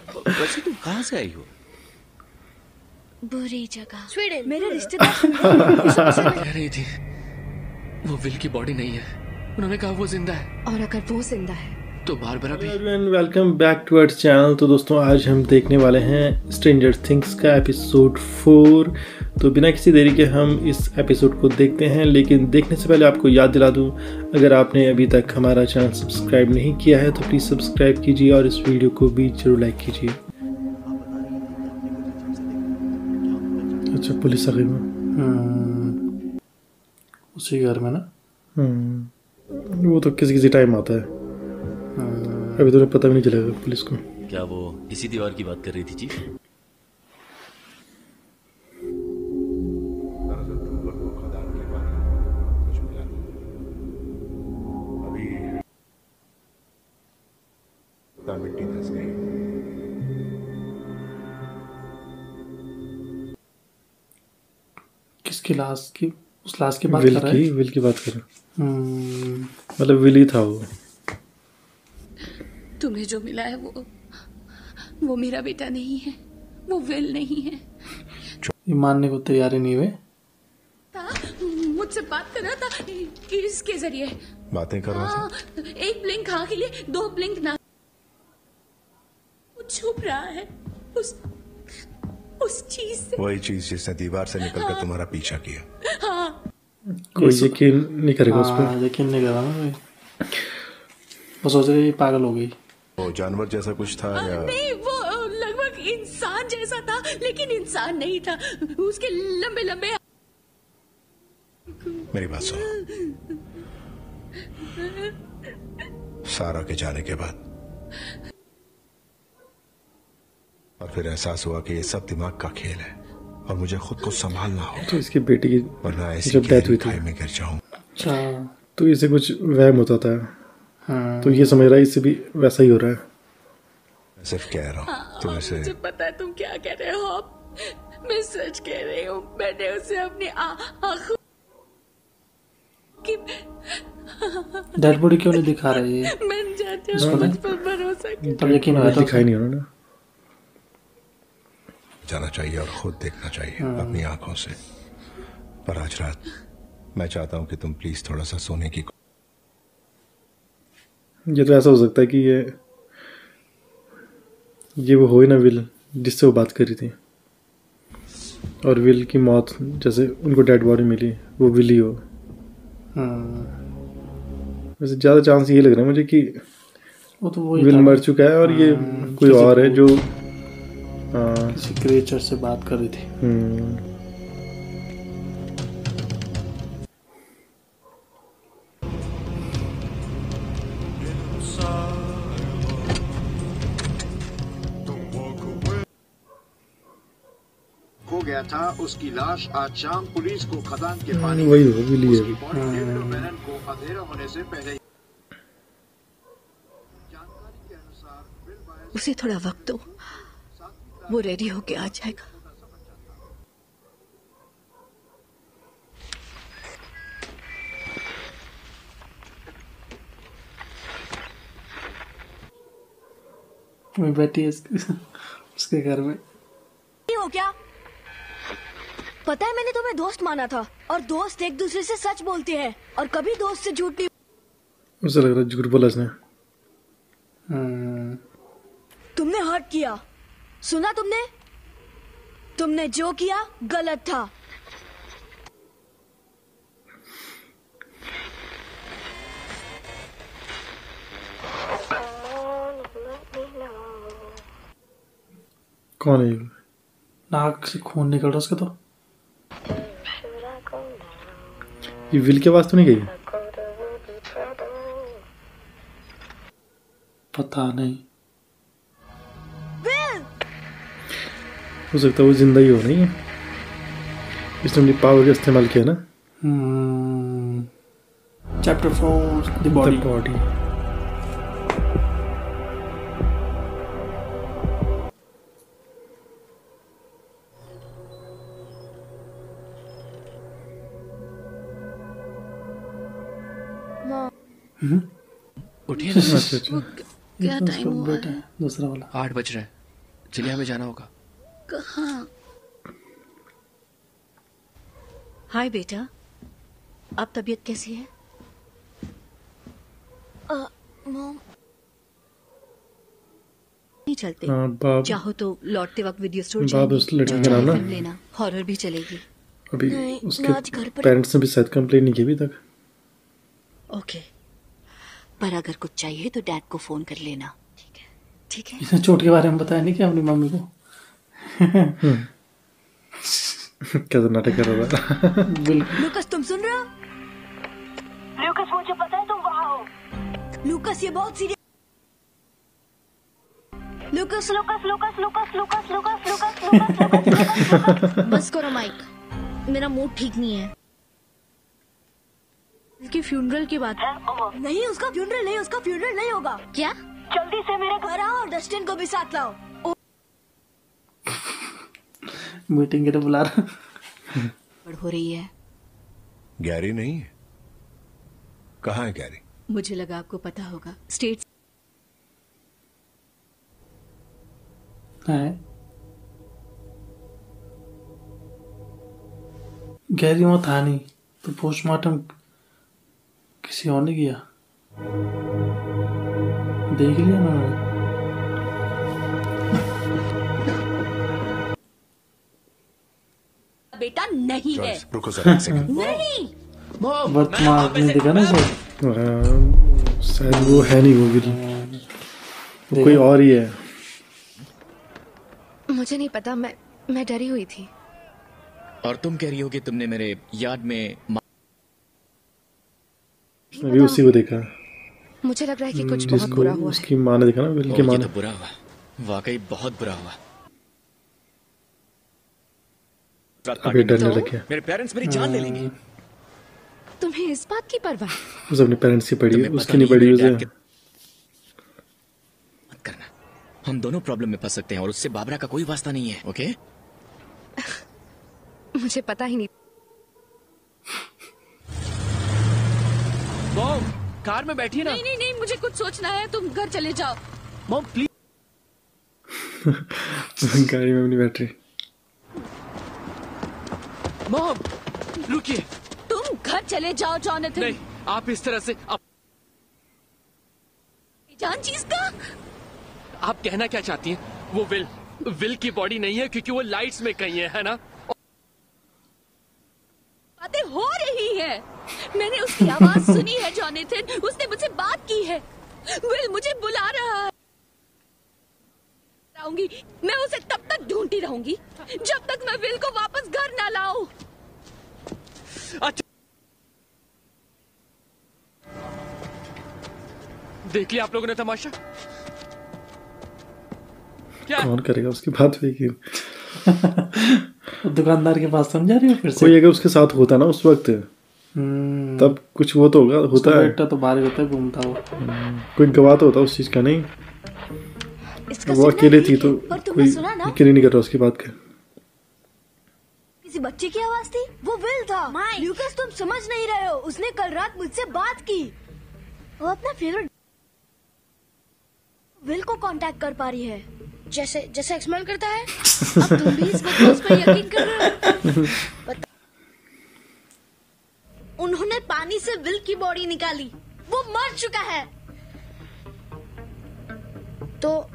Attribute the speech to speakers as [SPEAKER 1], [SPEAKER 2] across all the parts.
[SPEAKER 1] वैसे तुम कहाँ से आई हो?
[SPEAKER 2] बुरी जगह।
[SPEAKER 3] स्वीडन।
[SPEAKER 2] मेरे रिश्तेदार
[SPEAKER 1] कह रही थी वो विल की बॉडी नहीं है, उन्होंने कहा वो जिंदा है।
[SPEAKER 2] और अगर वो जिंदा है
[SPEAKER 1] तो बारबरा भी।
[SPEAKER 4] Welcome back to our channel. तो दोस्तों आज हम देखने वाले हैं स्ट्रेंजर थिंग्स का एपिसोड 4। तो बिना किसी देरी के हम इस एपिसोड को देखते हैं, लेकिन देखने से पहले आपको याद दिला दूं, अगर आपने अभी तक हमारा चैनल सब्सक्राइब नहीं किया है तो प्लीज़ सब्सक्राइब कीजिए और इस वीडियो को भी जरूर लाइक कीजिए। अच्छा, पुलिस आ गई
[SPEAKER 5] उसी घर में ना।
[SPEAKER 4] वो तो किसी टाइम आता है, अभी तो पता भी नहीं चलेगा पुलिस को।
[SPEAKER 1] क्या वो इसी दीवार की बात कर रही थी जी?
[SPEAKER 6] मिट्टी धंस गई।
[SPEAKER 5] किसकी लाश की? उस लाश की बात कर रहा है?
[SPEAKER 4] विल की बात कर रहा है। मतलब विल ही था वो।
[SPEAKER 2] तुम्हें जो मिला है वो मेरा बेटा नहीं है, वो विल नहीं है।
[SPEAKER 5] ये मानने को तैयार ही नहीं हुए।
[SPEAKER 2] मुझसे बात कर रहा था किसके जरिए?
[SPEAKER 6] बातें कर रहा था।
[SPEAKER 2] एक ब्लिंक हाँ के लिए 2 ब्लिंक ना। वो छुप रहा है उस चीज से।
[SPEAKER 6] वही चीज जिसने दीवार से निकलकर तुम्हारा पीछा किया।
[SPEAKER 2] हाँ।
[SPEAKER 4] कोई यकीन नहीं करेगा उस पर।
[SPEAKER 5] यकीन नहीं कर रहा ना। वो सोच रही पागल हो गई।
[SPEAKER 6] वो जानवर जैसा कुछ था या?
[SPEAKER 2] नहीं, वो लगभग इंसान जैसा था, लेकिन इंसान नहीं था। उसके लंबे लंबे।
[SPEAKER 6] मेरी बात सुनो। सारा के जाने के बाद और फिर एहसास हुआ कि ये सब दिमाग का खेल है और मुझे खुद को संभालना होगा।
[SPEAKER 4] तो इसकी बेटी की
[SPEAKER 6] वरना ऐसी
[SPEAKER 4] जब डेथ हुई थी
[SPEAKER 6] में गिर जाऊं।
[SPEAKER 5] अच्छा,
[SPEAKER 4] तो इसे कुछ वहम होता था।
[SPEAKER 5] हाँ।
[SPEAKER 4] तो ये समझ रहा है इससे भी वैसा ही हो रहा है।
[SPEAKER 6] मैं सिर्फ कह रहा हूँ तुम इसे।
[SPEAKER 2] मुझे पता है तुम क्या कह रहे हो। मैं सच कह रही हूँ। मैंने उसे अपनी आँखों की।
[SPEAKER 5] डेड बॉडी क्यों नहीं दिखा रही है?
[SPEAKER 2] मैं जानती हूँ मुझ पर भरोसा कर।
[SPEAKER 5] तब यकीन हुआ था
[SPEAKER 4] दिखाई नहीं उन्होंने।
[SPEAKER 6] जाना चाहिए और खुद देखना चाहिए अपनी आंखों से। पर आज रात मैं चाहता हूँ कि तुम प्लीज थोड़ा सा सोने की।
[SPEAKER 4] ये तो ऐसा हो सकता है कि ये वो हो ही ना विल जिससे वो बात कर रही थी, और विल की मौत जैसे उनको डेड बॉडी मिली वो विल ही हो। वैसे ज़्यादा चांस ये लग रहा है मुझे कि
[SPEAKER 5] वो तो वही
[SPEAKER 4] विल मर चुका है और ये कोई और है जो
[SPEAKER 5] किसी क्रिएचर से बात कर रही थी।
[SPEAKER 7] खो गया था। उसकी लाश आज शाम पुलिस को खदान के पानी
[SPEAKER 4] वही हो विल ही है।
[SPEAKER 7] को अंधेरा होने से पहले। जानकारी के अनुसार
[SPEAKER 2] उसे थोड़ा वक्त दो, वो रेडी होके आ जाएगा।
[SPEAKER 5] मैं बैठी है उसके घर में।
[SPEAKER 3] हो क्या? पता है मैंने तुम्हें दोस्त माना था, और दोस्त एक दूसरे से सच बोलते हैं और कभी दोस्त से झूठ नहीं।
[SPEAKER 4] मुझे लग रहा है झूठ बोला इसने।
[SPEAKER 3] तुमने हर्ट किया, सुना तुमने जो किया गलत था।
[SPEAKER 4] कौन है ये?
[SPEAKER 5] नाक से खून निकल रहा उसका। तो
[SPEAKER 4] ये विल की आवाज तो नहीं गई?
[SPEAKER 5] पता नहीं,
[SPEAKER 4] हो सकता है वो जिंदा ही हो। नहीं है, इसने अपनी पावर का इस्तेमाल किया ना।
[SPEAKER 5] Chapter 4 the body.
[SPEAKER 1] उठिए।
[SPEAKER 4] अच्छा।
[SPEAKER 2] क्या टाइम हुआ है?
[SPEAKER 5] दूसरा वाला
[SPEAKER 1] 8 बज रहे हैं। चलिए हमें जाना होगा।
[SPEAKER 2] कहाँ?
[SPEAKER 3] हाय बेटा, अब तबीयत कैसी है? मॉम नहीं चलते।
[SPEAKER 4] बाप
[SPEAKER 3] चाहो तो लौटते वक्त वीडियो स्टोर
[SPEAKER 4] बाप
[SPEAKER 3] जाएंगे।
[SPEAKER 4] उस लड़की का नाम ना
[SPEAKER 3] फिल्म लेना, हॉरर भी चलेगी।
[SPEAKER 4] अभी
[SPEAKER 3] नहीं,
[SPEAKER 4] उसके
[SPEAKER 3] मैं आज घर पर-
[SPEAKER 4] पेरेंट्स ने भी शायद कंप्लेन नहीं की अभी तक।
[SPEAKER 3] ओके, पर अगर कुछ चाहिए तो डैड को फोन कर लेना। ठीक है? ठीक है।
[SPEAKER 5] इसने चोट के बारे में बताया नहीं क्या अपनी मम्मी को?
[SPEAKER 4] कैसा नाटक कर रहा था।
[SPEAKER 5] बिल्कुल।
[SPEAKER 3] लूकस, तुम सुन रहे हो? लूकस, मुझे पता है तुम वहाँ हो। लूकस, ये बहुत सीरियस। लूकस लूकस लूकस लूकस लूकस लूकस लूकस लूकस। बस करो माइक, मेरा मूड ठीक नहीं है। इसकी फ्यूनरल की बात है। नहीं, उसका फ्यूनरल नहीं, उसका फ्यूनरल नहीं होगा। क्या? जल्दी से मेरे घर आओ और डस्टिन को भी साथ लाओ।
[SPEAKER 5] मीटिंग के लिए बुला रहा।
[SPEAKER 3] बड़ हो रही है।
[SPEAKER 6] गैरी नहीं है? कहाँ है गैरी?
[SPEAKER 3] मुझे लगा आपको पता होगा। स्टेट
[SPEAKER 5] है गैरी वहाँ था नहीं तो पोस्टमार्टम किसी और ने किया। देख लिया ना मैंने।
[SPEAKER 3] बेटा नहीं है।
[SPEAKER 6] जॉयस, रुको जरा एक सेकंड।
[SPEAKER 3] नहीं,
[SPEAKER 5] वर्तमान आपने देखा ना सर?
[SPEAKER 4] शायद वो है नहीं, वो विल, वो कोई और ही है।
[SPEAKER 3] मुझे नहीं पता, मैं डरी हुई थी।
[SPEAKER 1] और तुम कह रही हो कि तुमने मेरे याद में
[SPEAKER 4] मैं भी उसी को देखा
[SPEAKER 3] मुझे लग रहा है कि कुछ बहुत
[SPEAKER 4] जिसको
[SPEAKER 3] बुरा हुआ है।
[SPEAKER 4] उसकी माँ ने देखा ना, विल की
[SPEAKER 1] ये
[SPEAKER 4] माँ
[SPEAKER 1] तो
[SPEAKER 4] ने।
[SPEAKER 1] बुरा हुआ, वाकई बहुत बुरा हुआ।
[SPEAKER 4] अभी डरने लग गया।
[SPEAKER 1] मेरे पेरेंट्स मेरी जान ले लेंगे।
[SPEAKER 3] तुम्हें इस बात की परवाह?
[SPEAKER 4] उसे अपने पेरेंट्स की पड़ी,
[SPEAKER 1] तुम्हें पता
[SPEAKER 4] उसकी नहीं
[SPEAKER 1] नहीं
[SPEAKER 4] पड़ी
[SPEAKER 1] मेरे
[SPEAKER 4] उसे।
[SPEAKER 1] डैड मत करना, हम दोनों प्रॉब्लम में फंस सकते हैं और उससे बाबरा का कोई वास्ता नहीं है। ओके?
[SPEAKER 3] मुझे पता ही नहीं।
[SPEAKER 1] मॉम, कार में बैठिए ना।
[SPEAKER 2] नहीं नहीं नहीं, मुझे कुछ सोचना है, तुम घर चले जाओ।
[SPEAKER 1] Mom please.
[SPEAKER 4] गाड़ी में अपनी बैटरी।
[SPEAKER 1] मॉम रुकिए।
[SPEAKER 2] तुम घर चले जाओ जॉनथन।
[SPEAKER 1] नहीं, आप इस तरह से
[SPEAKER 2] जान चीज का।
[SPEAKER 1] आप कहना क्या चाहती हैं? वो विल की बॉडी नहीं है क्योंकि वो लाइट्स में कहीं है ना?
[SPEAKER 2] बातें हो रही है, मैंने उसकी आवाज सुनी है जॉनथन, उसने मुझसे बात की है। विल मुझे बुला रहा है। रहूंगी मैं उसे तब तक ढूंढती रहूंगी जब तक मैं विल को वापस घर ना लाऊं।
[SPEAKER 1] अच्छा, देख लिया आप लोगों ने तमाशा? क्या?
[SPEAKER 4] कौन करेगा उसकी बात हुई कि
[SPEAKER 5] दुकानदार के पास समझा रही हो फिर से?
[SPEAKER 4] कोई अगर उसके साथ होता ना उस वक्त, तब कुछ वो तो होगा, होता है।
[SPEAKER 5] बेटा तो बाहर होता है, घूमता हो।
[SPEAKER 4] कोई गवाह तो होता उस चीज का। नहीं,
[SPEAKER 3] इसका
[SPEAKER 4] वो
[SPEAKER 3] सिग्नल
[SPEAKER 4] अकेले
[SPEAKER 3] ठीक
[SPEAKER 4] थी
[SPEAKER 3] है,
[SPEAKER 4] तो
[SPEAKER 3] पर तुमने
[SPEAKER 4] कोई
[SPEAKER 3] सुना ना?
[SPEAKER 4] यकीन नहीं कर रहा उसकी बात का।
[SPEAKER 3] किसी बच्चे की आवाज थी, वो विल था। ल्यूकस, तुम समझ नहीं रहे हो, उसने कल रात मुझसे बात की। वो अपना फेवरेट विल को कांटेक्ट कर पा रही है, जैसे जैसे एक्सप्लेन करता है। अब तुम भी इस बकवास पर यकीन कर रहे हो? उन्होंने पानी से विल की बॉडी निकाली, वो मर चुका है। तो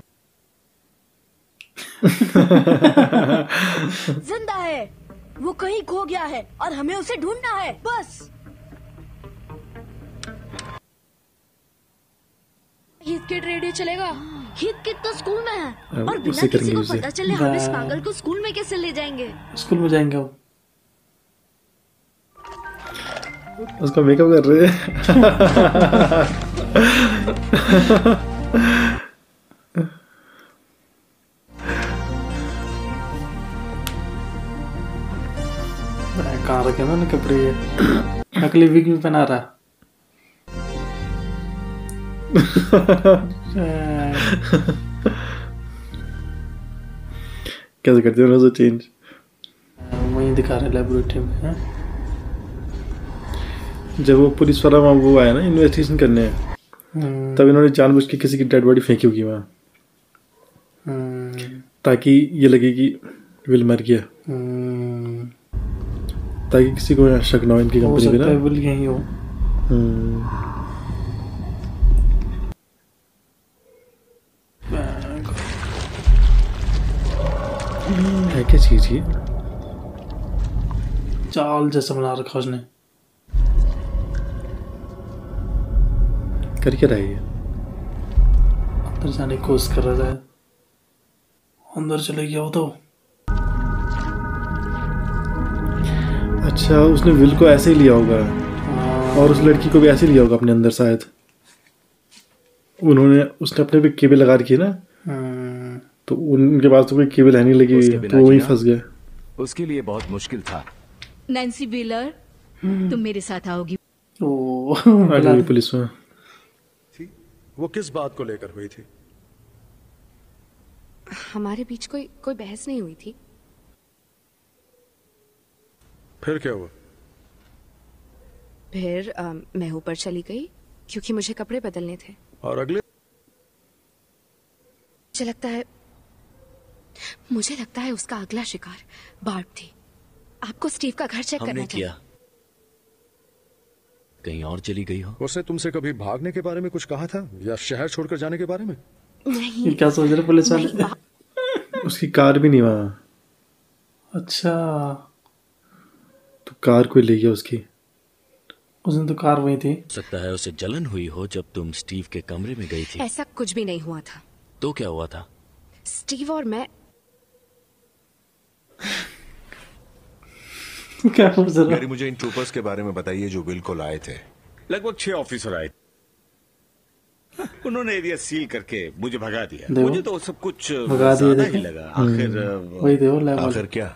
[SPEAKER 3] जिंदा है, वो कहीं खो गया है और हमें उसे ढूंढना है, बस। हित किड रेडियो चलेगा। हित किड तो स्कूल में है और बिना
[SPEAKER 4] उसे
[SPEAKER 3] किसी
[SPEAKER 4] करेंगे
[SPEAKER 3] को
[SPEAKER 4] उसे।
[SPEAKER 3] पता चले हम इस पागल को स्कूल में कैसे ले जाएंगे?
[SPEAKER 5] स्कूल में जाएंगे वो।
[SPEAKER 4] उसका मेकअप कर रहे हैं।
[SPEAKER 5] कहाँ रखे ना कपड़े ये? नकली विग भी पहना रहा।
[SPEAKER 4] कैसे करते हो उसे चेंज?
[SPEAKER 5] वही दिखा रहे लेबोरेटरी में। हाँ?
[SPEAKER 4] जब वो पुलिस वाला वहाँ वो आया ना इन्वेस्टिगेशन करने, तब इन्होंने जानबूझ के किसी की डेड बॉडी फेंकी होगी वहाँ। ताकि ये लगे कि विल मर गया, ताकि किसी को शक ना हो इनकी
[SPEAKER 5] हो
[SPEAKER 4] कंपनी पे
[SPEAKER 5] सकता है
[SPEAKER 4] ना।
[SPEAKER 5] विल यही हो।
[SPEAKER 4] है क्या चीज ये?
[SPEAKER 5] चाल जैसा बना रखा उसने।
[SPEAKER 4] कर क्या रहा है ये?
[SPEAKER 5] अंदर जाने की कोशिश कर रहा है। अंदर चले गया वो तो।
[SPEAKER 4] अच्छा, उसने विल को ऐसे ही लिया होगा और उस लड़की को भी ऐसे ही लिया होगा अपने अंदर शायद। उसने अपने पे केबल लगा रखी है ना, तो उनके पास तो कोई केबल है नहीं लगी हुई, तो वहीं फंस गए।
[SPEAKER 8] उसके लिए बहुत मुश्किल था।
[SPEAKER 2] नैन्सी व्हीलर, तुम मेरे साथ आओगी।
[SPEAKER 5] ओ
[SPEAKER 4] आ गई पुलिस में।
[SPEAKER 6] वो किस बात को लेकर हुई थी?
[SPEAKER 9] हमारे बीच कोई बहस नहीं हुई थी।
[SPEAKER 6] फिर क्या हुआ?
[SPEAKER 9] फिर मैं ऊपर चली गई क्योंकि मुझे कपड़े बदलने थे।
[SPEAKER 6] और अगले?
[SPEAKER 9] मुझे लगता है उसका अगला शिकार बार्ब थी। आपको स्टीव का घर चेक करना
[SPEAKER 1] हमने
[SPEAKER 9] चाहिए।
[SPEAKER 1] किया, कहीं और चली गई हो।
[SPEAKER 6] उसने तुमसे कभी भागने के बारे में कुछ कहा था या शहर छोड़कर जाने के बारे में?
[SPEAKER 5] ये क्या सोच रहे पुलिस वाले?
[SPEAKER 4] उसकी कार भी नहीं वहाँ,
[SPEAKER 5] अच्छा,
[SPEAKER 4] तो कार कोई ले गया उसकी।
[SPEAKER 5] उसने तो कार वही थी।
[SPEAKER 1] हो सकता है उसे जलन हुई हो जब तुम स्टीव के कमरे में गई थी।
[SPEAKER 9] ऐसा कुछ भी नहीं हुआ था।
[SPEAKER 1] तो क्या हुआ था?
[SPEAKER 9] स्टीव और मैं
[SPEAKER 5] क्या पूछ रहा?
[SPEAKER 6] मैरी, मुझे इन ट्रूपर्स के बारे में बताइए जो बिल को लाए थे।
[SPEAKER 10] लगभग 6 ऑफिसर आए। उन्होंने एरिया सील करके मुझे भगा दिया।
[SPEAKER 5] देखो,
[SPEAKER 10] मुझे तो सब कुछ
[SPEAKER 5] भगा दिया,
[SPEAKER 10] ज्यादा
[SPEAKER 5] देखो।
[SPEAKER 10] ही लगा। आखिर
[SPEAKER 5] वही देखो लेवल।
[SPEAKER 6] आखिर क्या?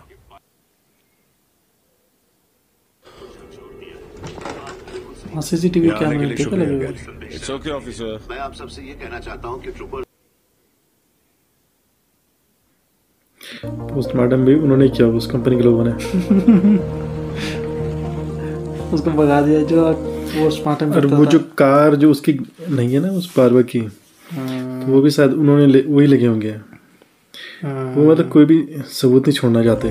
[SPEAKER 5] हाँ, सीसीटीवी
[SPEAKER 6] यहाँ आने के
[SPEAKER 5] कैमरे
[SPEAKER 6] लिए
[SPEAKER 5] देखो
[SPEAKER 6] शुक्रिया,
[SPEAKER 5] लगे
[SPEAKER 6] गैरी।
[SPEAKER 5] हुए।
[SPEAKER 10] It's okay officer.
[SPEAKER 7] मैं आप सबसे ये कहना चाहता हूँ कि ट्रूपर
[SPEAKER 4] पोस्टमार्टम भी उन्होंने किया, उस कंपनी के लोगों ने।
[SPEAKER 5] उसको भगा दिया जो पोस्टमार्टम
[SPEAKER 4] और
[SPEAKER 5] करता
[SPEAKER 4] वो
[SPEAKER 5] था।
[SPEAKER 4] जो कार जो उसकी नहीं है ना, उस बारबर की, तो वो भी शायद उन्होंने वही लगे होंगे। वो मतलब कोई भी सबूत नहीं छोड़ना चाहते।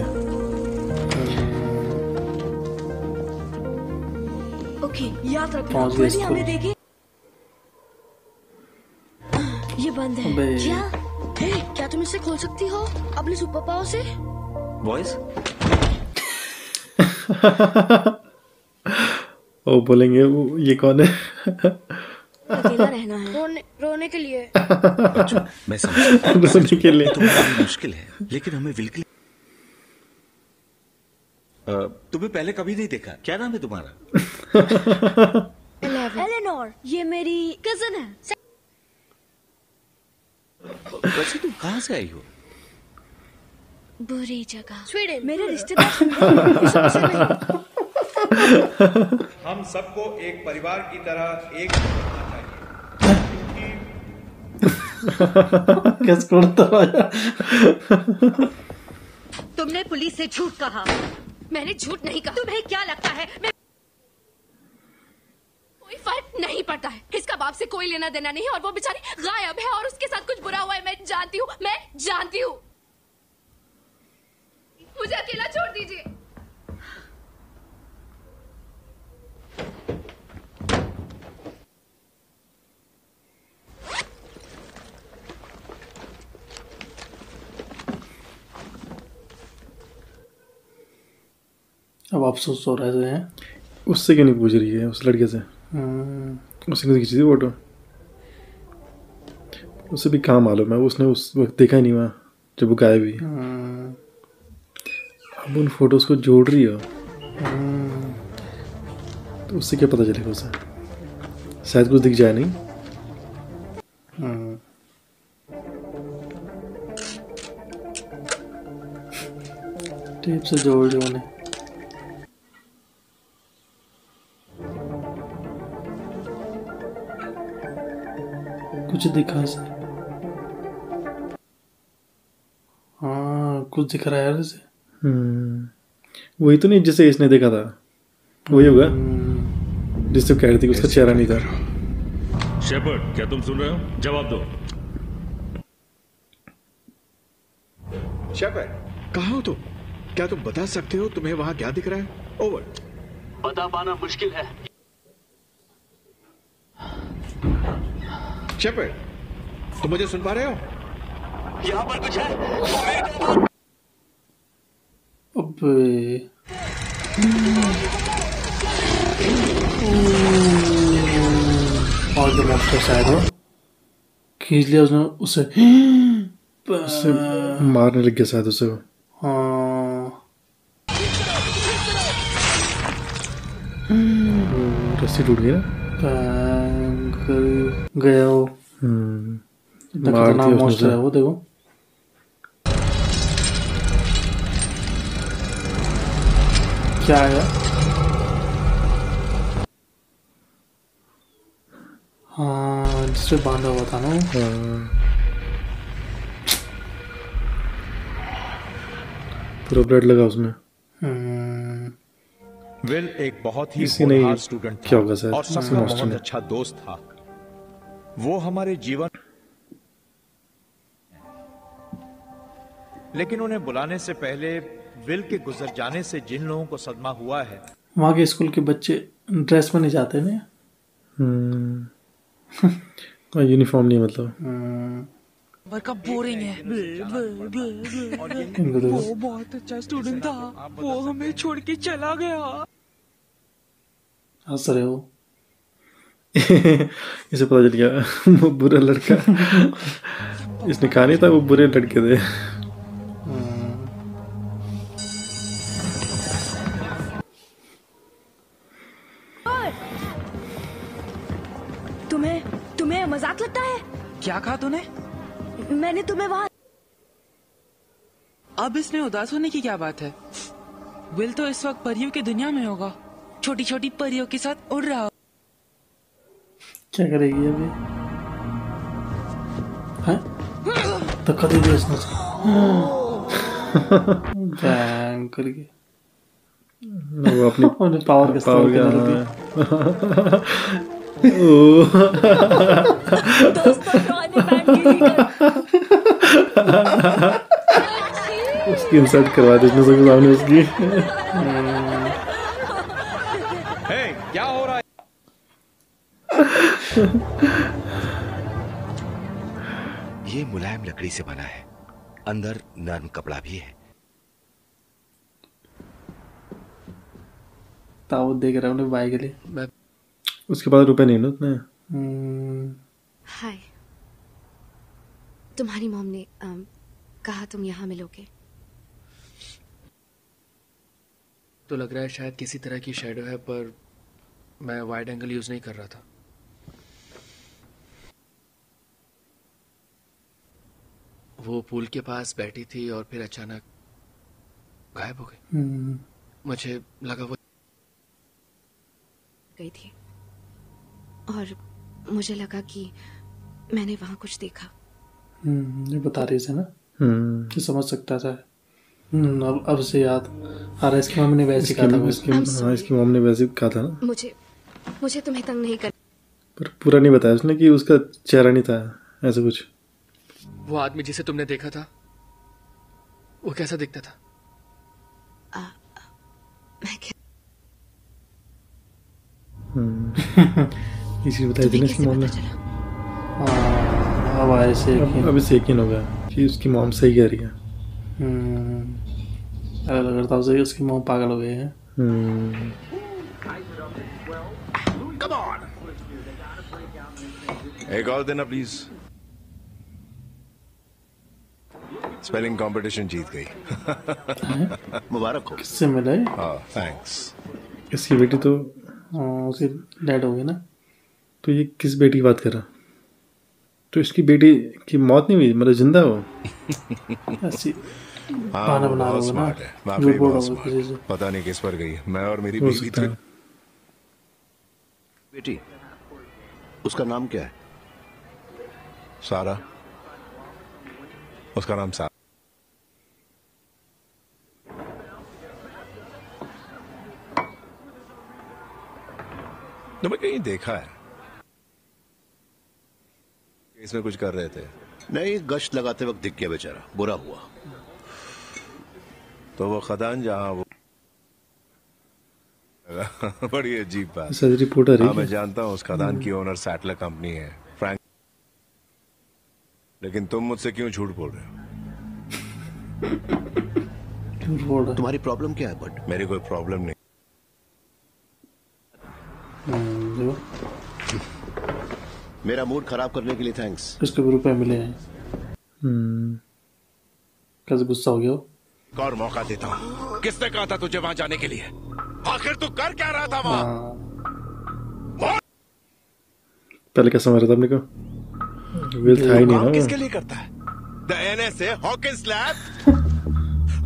[SPEAKER 3] ओके, याद रखना
[SPEAKER 5] पहुंच गए
[SPEAKER 3] कोई भी
[SPEAKER 5] इसको।
[SPEAKER 3] हमें देखे। ये बंद है।
[SPEAKER 5] अबे।
[SPEAKER 3] क्या? हे, क्या तुम इसे खोल सकती हो अपने सुपर पावर से?
[SPEAKER 1] वॉइस
[SPEAKER 4] वो बोलेंगे ये कौन है?
[SPEAKER 3] अकेला रहना है। रोने के लिए।
[SPEAKER 1] मैं समझ
[SPEAKER 4] रोने के लिए।
[SPEAKER 1] तुम्हारी मुश्किल है, लेकिन हमें विल के लिए।
[SPEAKER 10] तुम्हें पहले कभी नहीं देखा। क्या नाम है तुम्हारा?
[SPEAKER 3] एलेनोर, ये मेरी कजन है।
[SPEAKER 1] वैसे तुम कहाँ से आई हो?
[SPEAKER 3] बुरी जगह, स्वीडन। मेरे रिश्तेदार स्वीडन।
[SPEAKER 11] हम सबको एक परिवार की तरह एक
[SPEAKER 5] कैसे करता है?
[SPEAKER 2] तुमने पुलिस से झूठ कहा।
[SPEAKER 9] मैंने झूठ नहीं कहा।
[SPEAKER 2] तुम्हें क्या लगता है
[SPEAKER 9] कोई फर्क नहीं पड़ता है। इसका बाप से कोई लेना देना नहीं है और वो बेचारी गायब है और उसके साथ कुछ बुरा हुआ है। मैं जानती हूँ। मुझे अकेला छोड़ दीजिए।
[SPEAKER 5] अब अफसोस हो रहे हैं।
[SPEAKER 4] उससे क्यों नहीं पूछ रही है, उस लड़के से? उसने तो खींची थी फोटो। उसे भी कहाँ मालूम है, उसने उस वक्त देखा ही नहीं वहाँ जब वो गायब हुई। अब उन फोटोज को जोड़ रही हो तो उससे क्या पता चलेगा उसे? शायद कुछ दिख जाए नहीं।
[SPEAKER 5] टेप से जोड़ लिया उन्हें। कुछ दिखा इसे। हाँ, कुछ दिख रहा है यार इसे।
[SPEAKER 4] वही तो नहीं जिसे इसने देखा था, वही होगा जिससे कह रही थी उसका चेहरा नहीं था।
[SPEAKER 10] शेपर्ड, क्या तुम सुन रहे हो? जवाब दो।
[SPEAKER 11] शेपर्ड, कहाँ हो तुम? क्या तुम बता सकते हो तुम्हें वहां क्या दिख रहा है? ओवर।
[SPEAKER 12] बता पाना मुश्किल है।
[SPEAKER 11] शेपर्ड, तुम मुझे सुन पा रहे हो?
[SPEAKER 12] यहाँ पर कुछ है।
[SPEAKER 5] अबे और जो मॉन्स्टर शायद हो खींच लिया उसने उसे
[SPEAKER 4] मारने लग गया शायद उसे।
[SPEAKER 5] हाँ
[SPEAKER 4] रस्सी टूट गई ना,
[SPEAKER 5] गया वो। इतना खतरनाक मॉन्स्टर है वो, देखो। क्या है? हाँ जिससे बांधा हुआ था ना।
[SPEAKER 4] पूरा ब्लड लगा उसमें।
[SPEAKER 11] विल एक बहुत ही
[SPEAKER 4] इसी नहीं
[SPEAKER 11] होनहार स्टूडेंट
[SPEAKER 4] क्या
[SPEAKER 11] था
[SPEAKER 4] होगा शायद,
[SPEAKER 11] और
[SPEAKER 4] इसी
[SPEAKER 11] सबका
[SPEAKER 4] मास्टर
[SPEAKER 11] बहुत
[SPEAKER 4] ने।
[SPEAKER 11] अच्छा दोस्त था। वो हमारे जीवन, लेकिन उन्हें बुलाने से पहले विल के गुजर जाने से जिन लोगों को सदमा हुआ है,
[SPEAKER 5] वहाँ के स्कूल के बच्चे ड्रेस में नहीं जाते ना।
[SPEAKER 4] यूनिफॉर्म नहीं मतलब।
[SPEAKER 13] का बोरिंग है। वो बहुत अच्छा स्टूडेंट था, वो हमें छोड़ के चला गया।
[SPEAKER 5] हंस रहे हो?
[SPEAKER 4] इसे पता चल गया वो बुरा लड़का। इसने कहा नहीं था वो बुरे लड़के थे।
[SPEAKER 3] तुम्हें मजाक लगता है?
[SPEAKER 13] क्या कहा तूने?
[SPEAKER 3] मैंने तुम्हें वहाँ।
[SPEAKER 13] अब इसमें उदास होने की क्या बात है? विल तो इस वक्त परियों की दुनिया में होगा, छोटी छोटी परियों के साथ उड़ रहा।
[SPEAKER 5] क्या करेगी अभी? हैं? धक्का दे दिया इसने। बैंग करके
[SPEAKER 4] वो अपनी
[SPEAKER 5] पावर के साथ
[SPEAKER 4] उसकी इंसल्ट करवा दी इसने सबके सामने उसकी।
[SPEAKER 11] क्या हो रहा है?
[SPEAKER 14] ये मुलायम लकड़ी से बना है, अंदर नरम कपड़ा भी है।
[SPEAKER 5] ताऊ देख रहा हूँ भाई के लिए।
[SPEAKER 4] उसके बाद रुपए नहीं ना उतने।
[SPEAKER 9] हाय, तुम्हारी मॉम ने कहा तुम यहाँ मिलोगे।
[SPEAKER 1] तो लग रहा है शायद किसी तरह की शैडो है, पर मैं वाइड एंगल यूज नहीं कर रहा था। वो पूल के पास बैठी थी और फिर अचानक गायब हो गई। मुझे लगा वो
[SPEAKER 9] गई थी और मुझे लगा कि मैंने वहां कुछ देखा।
[SPEAKER 5] ये बता रही थी ना कि समझ सकता था। अब से याद आ रहा है, इसकी मम्मी ने वैसे कहा था।
[SPEAKER 4] इसकी मम्मी ने वैसे कहा था ना।
[SPEAKER 9] मुझे तुम्हें तंग नहीं कर।
[SPEAKER 4] पर पूरा नहीं बताया उसने कि उसका चेहरा नहीं था ऐसा कुछ।
[SPEAKER 1] वो आदमी जिसे तुमने देखा था वो कैसा दिखता था?
[SPEAKER 4] इसी बताई थी ना इसकी मॉम ने। अब इसे यकीन होगा कि उसकी मॉम सही कह रही है।
[SPEAKER 5] लगता है उसकी मॉम पागल हो गई है।
[SPEAKER 6] एक और देना प्लीज। स्पेलिंग कंपटीशन जीत गई। मुबारक हो।
[SPEAKER 5] किससे मिला?
[SPEAKER 6] हाँ थैंक्स।
[SPEAKER 4] इसकी बेटी तो
[SPEAKER 5] उसकी डेड हो गई ना।
[SPEAKER 4] तो ये किस बेटी की बात कर रहा? तो इसकी बेटी की मौत नहीं हुई, मतलब जिंदा हो?
[SPEAKER 5] ऐसी
[SPEAKER 6] हाँ वो बहुत स्मार्ट है, वाकई बहुत स्मार्ट। पता नहीं किस पर गई, मैं और मेरी बीवी तो।
[SPEAKER 14] बेटी, उसका नाम क्या है?
[SPEAKER 6] सारा। उसका नाम सारा। मैं कहीं देखा है, इसमें कुछ कर रहे थे।
[SPEAKER 14] नहीं, गश्त लगाते वक्त दिख गया बेचारा, बुरा हुआ।
[SPEAKER 6] तो वो खदान जहाँ वो बड़ी अजीब बात।
[SPEAKER 4] रिपोर्टर है।
[SPEAKER 6] हाँ मैं जानता हूँ उस खदान की ओनर सैटलर कंपनी है फ्रैंक, लेकिन तुम मुझसे क्यों झूठ बोल रहे हो?
[SPEAKER 14] तुम्हारी प्रॉब्लम क्या है बट?
[SPEAKER 6] मेरी कोई प्रॉब्लम नहीं।
[SPEAKER 14] मेरा मूड खराब करने के लिए थैंक्स।
[SPEAKER 5] इसके रुपए मिले हैं। कैसे गुस्सा हो गया?
[SPEAKER 14] और मौका देता हूँ। किसने कहा था तुझे वहां जाने के लिए? आखिर तू कर क्या रहा था वहां?
[SPEAKER 4] पहले क्या समझ रहा था अपने को? विल था ही नहीं ना।
[SPEAKER 14] किसके लिए करता है? The NSA Hawkins lab?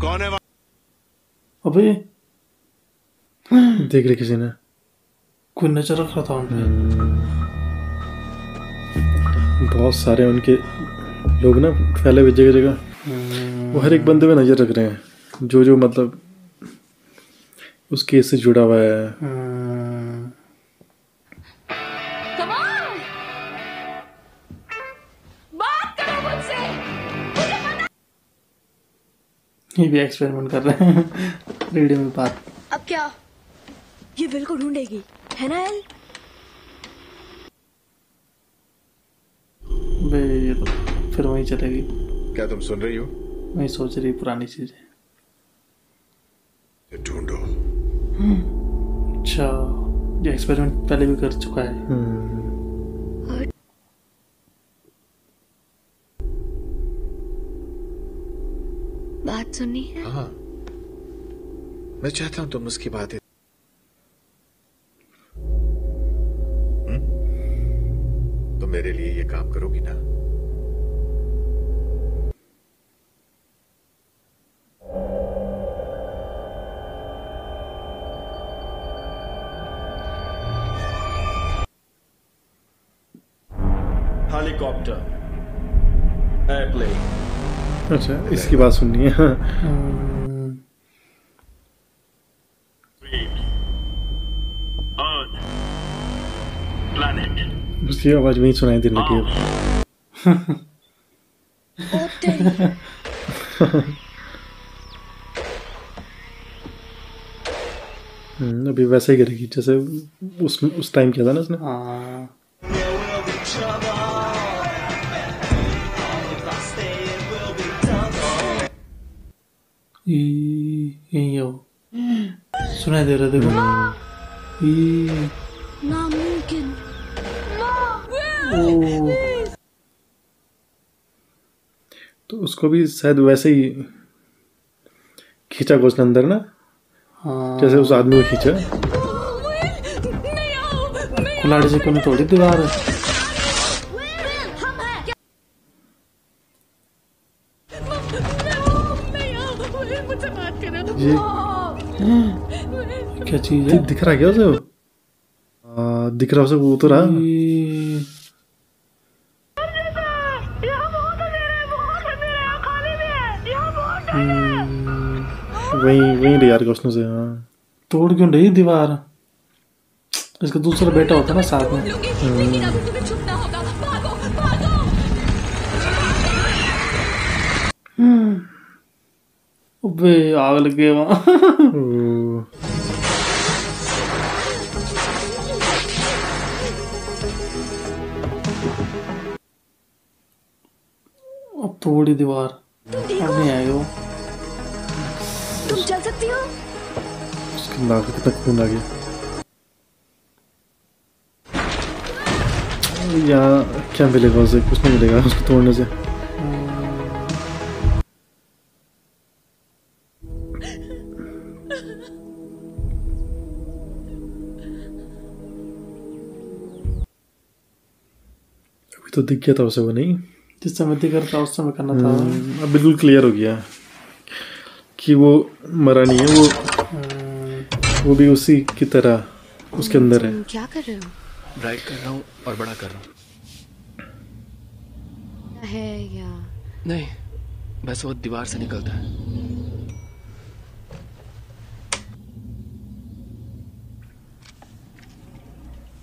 [SPEAKER 14] कौन है?
[SPEAKER 5] अबे
[SPEAKER 4] देख रहे किसी ने?
[SPEAKER 5] कोई नजर रख रहा था उन पे।
[SPEAKER 4] बहुत सारे उनके लोग ना फैले हुए जगह जगह। वो हर एक बंदे में नजर रख रहे हैं जो मतलब उस केस से जुड़ा हुआ है।
[SPEAKER 2] बात करो मुझसे।
[SPEAKER 5] ये भी एक्सपेरिमेंट कर रहे हैं रेडियो में बात।
[SPEAKER 3] अब क्या ये विल को ढूंढेगी है ना एल?
[SPEAKER 5] बे ये तो फिर वहीं चलेगी।
[SPEAKER 6] क्या तुम सुन रही हो?
[SPEAKER 5] वहीं सोच रही पुरानी चीजें।
[SPEAKER 6] ढूंढो।
[SPEAKER 5] अच्छा ये एक्सपेरिमेंट पहले भी कर चुका है।
[SPEAKER 3] बात सुननी है?
[SPEAKER 1] हाँ मैं चाहता हूँ तुम उसकी बातें।
[SPEAKER 6] तो मेरे लिए ये काम करोगी ना?
[SPEAKER 11] Helicopter, airplane.
[SPEAKER 4] अच्छा इसकी बात सुननी है। उसकी आवाज वहीं सुनाई देने लगी अब। अभी वैसे ही करेगी जैसे उस टाइम किया था ना उसने।
[SPEAKER 5] सुनाई दे रहा देखो।
[SPEAKER 3] नामुमकिन।
[SPEAKER 4] तो उसको भी शायद वैसे ही खींचा को उसने अंदर ना। जैसे उस आदमी को खींचा।
[SPEAKER 5] कुल्हाड़ी से कोने तोड़ी दीवार।
[SPEAKER 4] ये
[SPEAKER 5] क्या चीज है?
[SPEAKER 4] दिख रहा क्या उसे? दिख रहा उसे वो तो रहा। वहीं यार क्वेश्चन से। हाँ
[SPEAKER 5] तोड़ क्यों रही दीवार? इसका दूसरा बेटा होता ना साथ में। अबे आग लग गई वहां। अब तोड़ी दीवार। अब नहीं आएगा वो।
[SPEAKER 3] तुम चल सकती हो?
[SPEAKER 4] उसके नाक में कितना खून आ गया। यहाँ क्या मिलेगा उसे? कुछ नहीं मिलेगा उसको तोड़ने से। अभी तो दिख गया था उसे वो नहीं?
[SPEAKER 5] जिस समय दिख रहा था उस समय करना था।
[SPEAKER 4] अब बिल्कुल क्लियर हो गया कि वो मरा नहीं है। वो भी उसी की तरह उसके अंदर है।
[SPEAKER 3] क्या कर रहे हो?
[SPEAKER 1] ब्राइट कर रहा हूँ और बड़ा कर रहा हूँ।
[SPEAKER 3] है या
[SPEAKER 1] नहीं बस वो दीवार से निकलता है।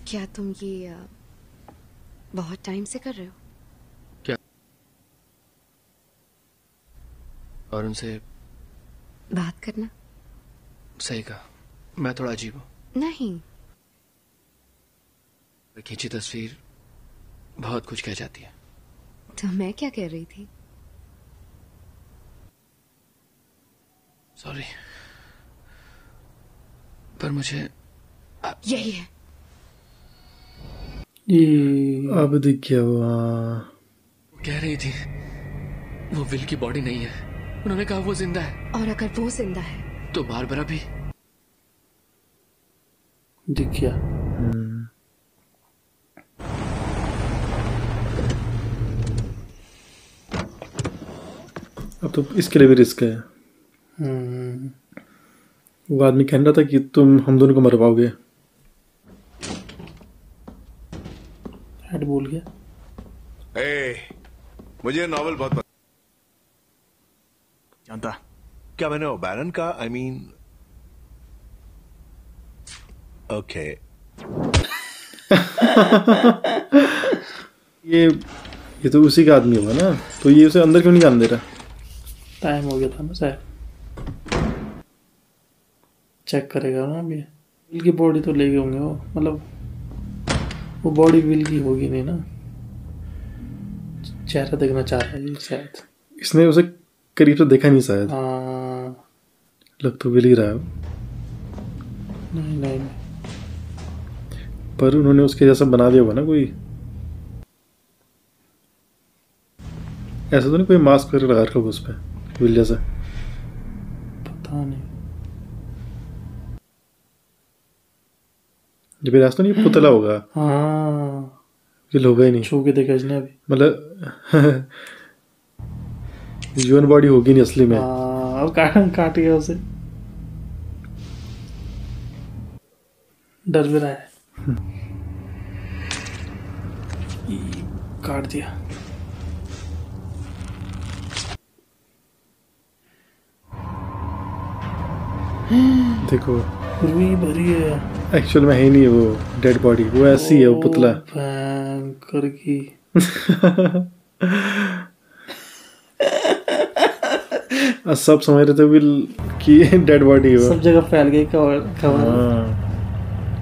[SPEAKER 3] क्या तुम ये बहुत टाइम से कर रहे हो?
[SPEAKER 1] क्या? और उनसे
[SPEAKER 9] बात करना।
[SPEAKER 1] सही कहा, मैं थोड़ा अजीब हूँ।
[SPEAKER 9] नहीं,
[SPEAKER 1] खींची तस्वीर बहुत कुछ कह जाती है।
[SPEAKER 9] तो मैं क्या कह रही थी?
[SPEAKER 1] सॉरी, पर मुझे
[SPEAKER 9] यही है।
[SPEAKER 4] अब दिख गया हुआ।
[SPEAKER 1] कह रही थी वो विल की बॉडी नहीं है, उन्होंने कहा वो जिंदा है।
[SPEAKER 9] और अगर वो जिंदा है
[SPEAKER 1] तो बारबरा भी
[SPEAKER 5] दिख गया।
[SPEAKER 4] अब तो इसके लिए भी रिस्क है। वो आदमी कह रहा था कि तुम हम दोनों को मरवाओगे।
[SPEAKER 5] हेड बोल गया।
[SPEAKER 14] मुझे नॉवल बहुत जानता। क्या मैंने ओबैरन का आई मीन ओके।
[SPEAKER 4] ये तो उसी का आदमी होगा ना, तो ये उसे अंदर क्यों नहीं जाने दे रहा?
[SPEAKER 5] टाइम हो गया था ना शायद। चेक करेगा ना अभी। विल की बॉडी तो ले गए होंगे वो, मतलब वो बॉडी विल की होगी नहीं ना। चेहरा देखना चाह रहा है शायद।
[SPEAKER 4] इसने उसे करीब से देखा नहीं शायद। लग तो विल ही रहा है।
[SPEAKER 5] नहीं,
[SPEAKER 4] पर उन्होंने उसके जैसा बना दिया होगा ना कोई। ऐसा तो नहीं कोई मास्क करके लगा रखा होगा उस पर विल जैसा।
[SPEAKER 5] पता नहीं।
[SPEAKER 4] जब रास्ता नहीं पुतला होगा। विल होगा ही नहीं।
[SPEAKER 5] छू के देखा इसने अभी।
[SPEAKER 4] मतलब ह्यूमन बॉडी होगी नहीं असली में।
[SPEAKER 5] अब काट गया उसे। डर भी रहा है। काट दिया।
[SPEAKER 4] देखो
[SPEAKER 5] रुई भरी है।
[SPEAKER 4] एक्चुअल में है नहीं वो डेड बॉडी, वो ऐसी है वो पुतला।
[SPEAKER 5] भयंकर की।
[SPEAKER 4] सब समझ रहे थे विल की डेड बॉडी है।
[SPEAKER 5] सब जगह फैल गई खबर।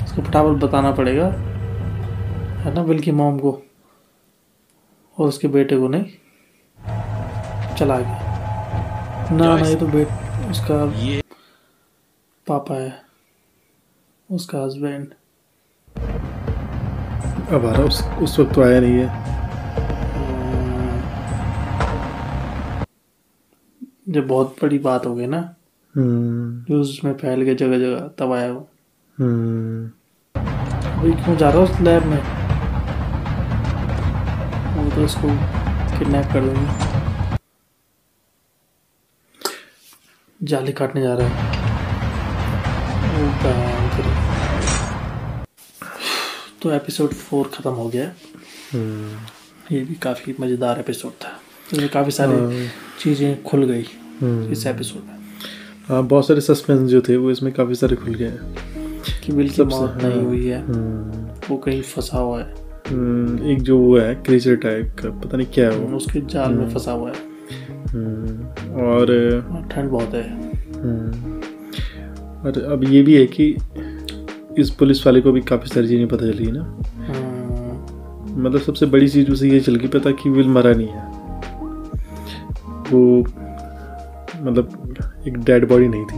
[SPEAKER 5] उसको फटाफट बताना पड़ेगा है ना, विल की मॉम को और उसके बेटे को। नहीं चला गया ना। ये तो उसका पापा है, उसका हस्बैंड।
[SPEAKER 4] अब आ रहा उस वक्त तो आया नहीं है।
[SPEAKER 5] जब बहुत बड़ी बात हो गई ना, न्यूज़ में फैल गया जगह जगह, तब आया वो। अभी क्यों जा रहा है उस लैब में? वो तो उसको किडनैप कर देंगे। जाली काटने जा रहा है। तो एपिसोड 4 खत्म हो गया। ये भी काफी मजेदार एपिसोड था। इसमें काफी सारी चीजें खुल गई इस एपिसोड में।
[SPEAKER 4] बहुत सारे सस्पेंस जो थे वो इसमें काफी सारे खुल गए
[SPEAKER 5] कि विल की मौत नहीं हुई है, वो कहीं फंसा हुआ है।
[SPEAKER 4] एक जो वो है क्रीचर टाइप का, पता नहीं क्या है वो,
[SPEAKER 5] उसके जाल में फंसा हुआ है।
[SPEAKER 4] और
[SPEAKER 5] ठंड बहुत है।
[SPEAKER 4] और अब ये भी है कि इस पुलिस वाले को भी काफ़ी सारी चीज़ें पता चली ना। मतलब सबसे बड़ी चीज़ उसे ये चल गई पता कि विल मरा नहीं है। वो मतलब एक डेड बॉडी नहीं थी।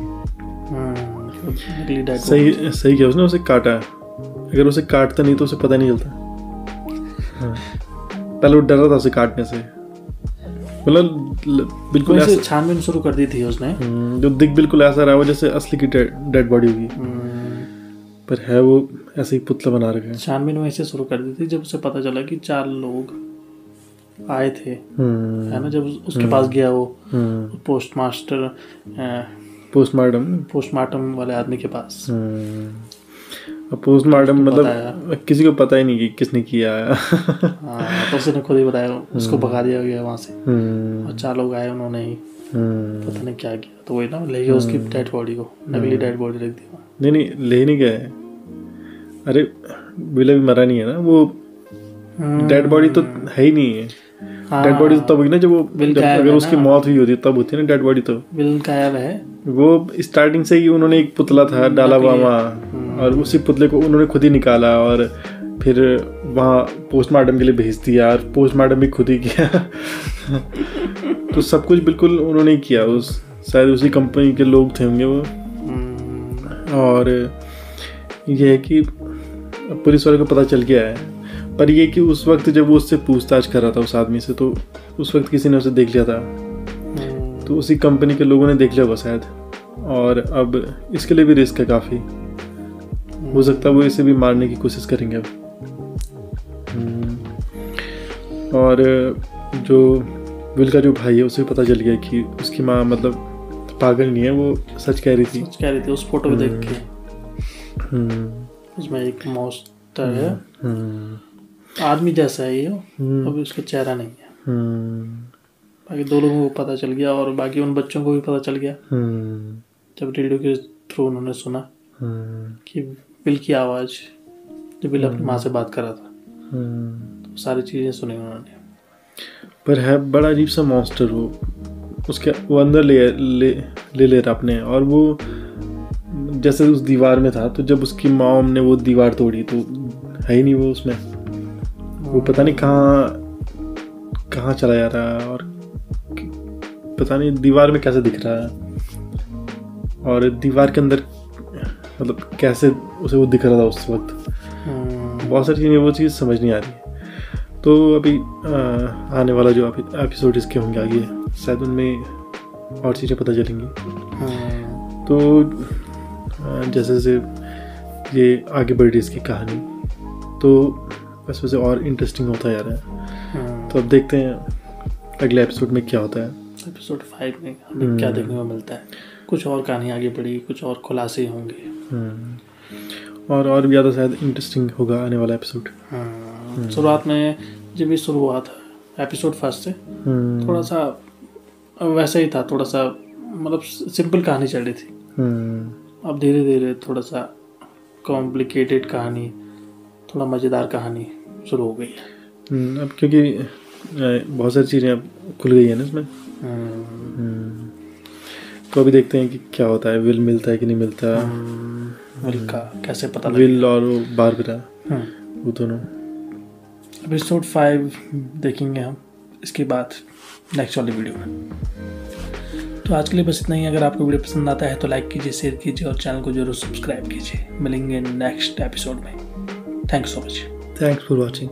[SPEAKER 4] सही किया उसने, उसे काटा। अगर उसे काटता नहीं तो उसे पता नहीं चलता। पहले वो डर रहा था उसे काटने से, मतलब बिल्कुल ऐसे
[SPEAKER 5] छानबीन शुरू कर दी थी उसने।
[SPEAKER 4] जो दिख बिल्कुल ऐसा रहा हो जैसे असली की डेड बॉडी होगी, पर है वो ऐसे ही पुतला बना रखा है।
[SPEAKER 5] छानबीन वैसे शुरू कर दी थी जब उसे पता चला कि 4 लोग आए थे, है ना। जब उसके पास गया वो पोस्टमार्टम वाले आदमी के पास।
[SPEAKER 4] पोस्टमार्टम मतलब किसी को पता ही नहीं कि किसने किया है।
[SPEAKER 5] तो उसने खुद ही बताया, उसको भगा दिया गया वहां से। और 4 लोग आए, उन्होंने ही पता नहीं क्या किया। तो वही ना, ले गया उसकी डेड बॉडी को, नकली डेड बॉडी रख दी।
[SPEAKER 4] नहीं ले नहीं गए। अरे विल भी मरा नहीं है ना, वो डेड बॉडी तो है ही नहीं है। डेड बॉडी तो तब हुई ना जब अगर उसकी मौत हुई होती तब होती है ना डेड बॉडी। तो
[SPEAKER 5] विल गायब है,
[SPEAKER 4] वो स्टार्टिंग से ही उन्होंने एक पुतला था डाला हुआ वहाँ, और उसी पुतले को उन्होंने खुद ही निकाला और फिर वहाँ पोस्टमार्टम के लिए भेज दिया, और पोस्टमार्टम भी खुद ही किया। तो सब कुछ बिल्कुल उन्होंने ही किया। शायद उसी कंपनी के लोग थे होंगे वो। और ये है कि पुलिस वाले को पता चल गया है, पर ये कि उस वक्त जब वो उससे पूछताछ कर रहा था उस आदमी से, तो उस वक्त किसी ने उसे देख लिया था, तो उसी कंपनी के लोगों ने देख लिया होगा शायद, और अब इसके लिए भी रिस्क है काफ़ी। हो सकता है वो इसे भी मारने की कोशिश करेंगे अब। और जो विल का जो भाई है उसे पता चल गया कि उसकी माँ मतलब पागल नहीं है, वो सच कह रही थी
[SPEAKER 5] उस फोटो को देख के। उसमें एक मॉन्स्टर है, आदमी जैसा है ये, अभी उसका चेहरा नहीं है। बाकी दो लोगों को पता चल गया, और बाकी उन बच्चों को भी पता चल गया जब रेडियो के थ्रू उन्होंने सुना कि विल की आवाज़, जब विल अपनी माँ से बात कर रहा था, तो सारी चीज़ें सुनी उन्होंने।
[SPEAKER 4] पर है बड़ा अजीब सा मॉन्स्टर वो, उसके वो अंदर ले रहा अपने, और वो जैसे उस दीवार में था, तो जब उसकी मॉम ने वो दीवार तोड़ी तो है ही नहीं वो उसमें। वो पता नहीं कहाँ चला जा रहा है, और पता नहीं दीवार में कैसे दिख रहा है, और दीवार के अंदर मतलब कैसे उसे वो दिख रहा था उस वक्त। बहुत सारी चीज़ें वो चीज़ समझ नहीं आ रही है। तो अभी आने वाला जो एपिसोड इसके होंगे आगे, शायद उनमें और चीज़ें पता चलेंगी। तो जैसे जैसे ये आगे बढ़ रही इसकी कहानी, तो बस वैसे और इंटरेस्टिंग होता जा रहा है। तो अब देखते हैं अगले एपिसोड में क्या होता है।
[SPEAKER 5] एपिसोड 5 में हमें क्या देखने को मिलता है। कुछ और कहानी आगे बढ़ी, कुछ और खुलासे होंगे,
[SPEAKER 4] और भी ज़्यादा शायद इंटरेस्टिंग होगा आने वाला एपिसोड।
[SPEAKER 5] शुरुआत में जब ये शुरू हुआ था एपिसोड 1 से, थोड़ा सा वैसा ही था, थोड़ा सा मतलब सिंपल कहानी चल रही थी। अब धीरे धीरे थोड़ा सा कॉम्प्लिकेटेड कहानी, थोड़ा मज़ेदार कहानी शुरू हो गई है।
[SPEAKER 4] अब क्योंकि बहुत सारी चीज़ें अब खुल गई है ना इसमें। तो अभी देखते हैं कि क्या होता है, विल मिलता है कि नहीं मिलता।
[SPEAKER 5] विल का कैसे पता लगेगा?
[SPEAKER 4] विल और वो बारबरा, वो दोनों।
[SPEAKER 5] एपिसोड 5 देखेंगे हम इसके बाद नेक्स्ट वाली वीडियो में। तो आज के लिए बस इतना ही। अगर आपको वीडियो पसंद आता है तो लाइक कीजिए, शेयर कीजिए, और चैनल को जरूर सब्सक्राइब कीजिए। मिलेंगे नेक्स्ट एपिसोड में। Thanks so much.
[SPEAKER 4] Thanks for watching.